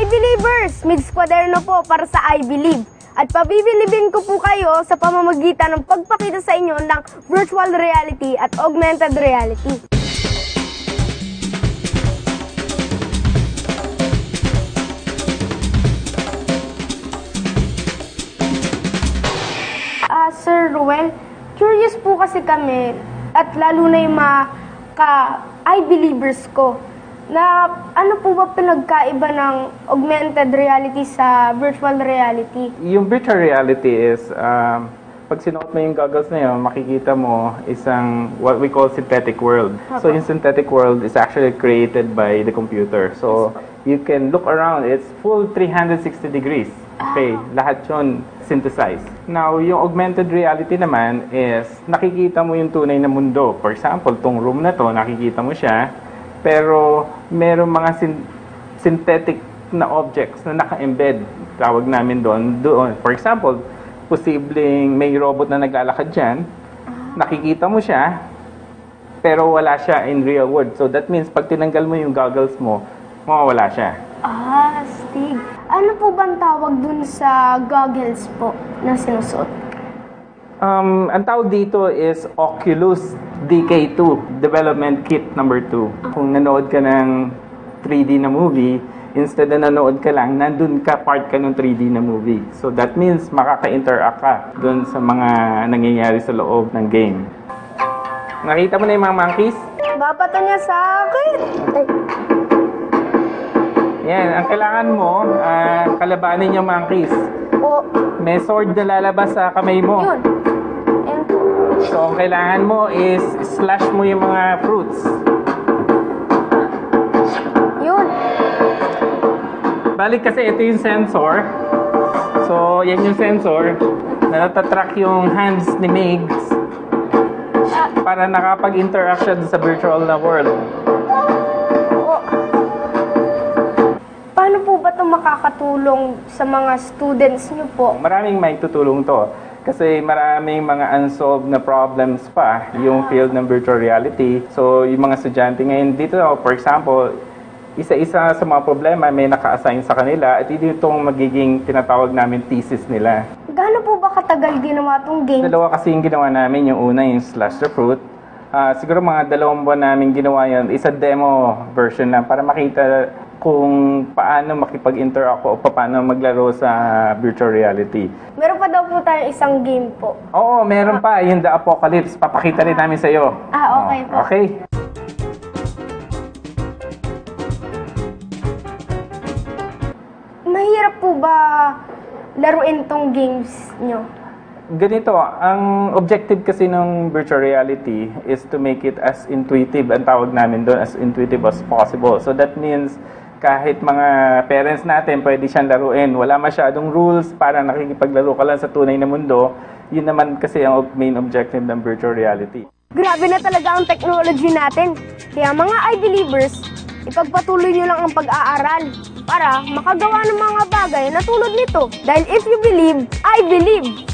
I-Believers! Migs Kwaderno po para sa I-Believe. At pabibilibin ko po kayo sa pamamagitan ng pagpakita sa inyo ng virtual reality at augmented reality. Sir Ruel, curious po kasi kami at lalo na yung mga ka-I-Believers ko na ano po ba pinagkaiba ng augmented reality sa virtual reality? Yung virtual reality is, pag sinuot mo yung goggles na yun, makikita mo isang what we call synthetic world. So yung synthetic world is actually created by the computer. So you can look around, it's full 360 degrees. Okay, lahat yun synthesized. Now, yung augmented reality naman is nakikita mo yung tunay na mundo. For example, tong room na to, nakikita mo siya, pero merong mga synthetic na objects na naka-embed, tawag namin doon. For example, posibleng may robot na naglalakad dyan, nakikita mo siya, pero wala siya in real world. So that means pag tinanggal mo yung goggles mo, mawawala siya. Stig. Ano po bang tawag dun sa goggles po na sinusuot? Ang tawag dito is Oculus DK2 Development Kit number 2. Kung nanood ka ng 3D na movie, instead na nanood ka lang, nandun ka, part ka ng 3D na movie. So that means makaka-interact ka dun sa mga nangyayari sa loob ng game. Nakita mo na yung mga monkeys? Babato niya sa akin! Ay. Yan, ang kailangan mo, kalabanin yung monkeys. O, May sword na lalabas sa kamay mo. yun. And, So, ang kailangan mo is slash mo yung mga fruits. yun. Balik kasi ito yung sensor. So, yan yung sensor na natatrack yung hands ni Migs para nakapag-interact siya sa virtual na world. O, paano po ba ito makakatulong sa mga students niyo po? Maraming may tutulong to. Kasi maraming mga unsolved na problems pa yung field ng virtual reality. So, yung mga estudyante ngayon dito, for example, isa-isa sa mga problema may naka-assign sa kanila at ito itong magiging tinatawag namin thesis nila. Gaano po ba katagal ginawa itong game? Dalawa kasi yung ginawa namin. Yung una yung Slash the Fruit. Siguro mga 2 buwan namin ginawa yun. Isa demo version lang para makita kung paano makipag-interact o paano maglaro sa virtual reality. Meron pa daw po tayong isang game po. Oo, meron pa. Yung The Apocalypse. Papakita rin namin sa iyo. Okay po. Okay. Mahirap po ba laruin tong games nyo? Ganito, ang objective kasi ng virtual reality is to make it as intuitive, ang tawag namin doon, as intuitive as possible. So that means kahit mga parents natin pwede siyang laruin. Wala masyadong rules para nakikipaglaro ka lang sa tunay na mundo. Yun naman kasi ang main objective ng virtual reality. Grabe na talaga ang technology natin. Kaya mga I-Believers, ipagpatuloy nyo lang ang pag-aaral para makagawa ng mga bagay na tulad nito. Dahil if you believe, I believe.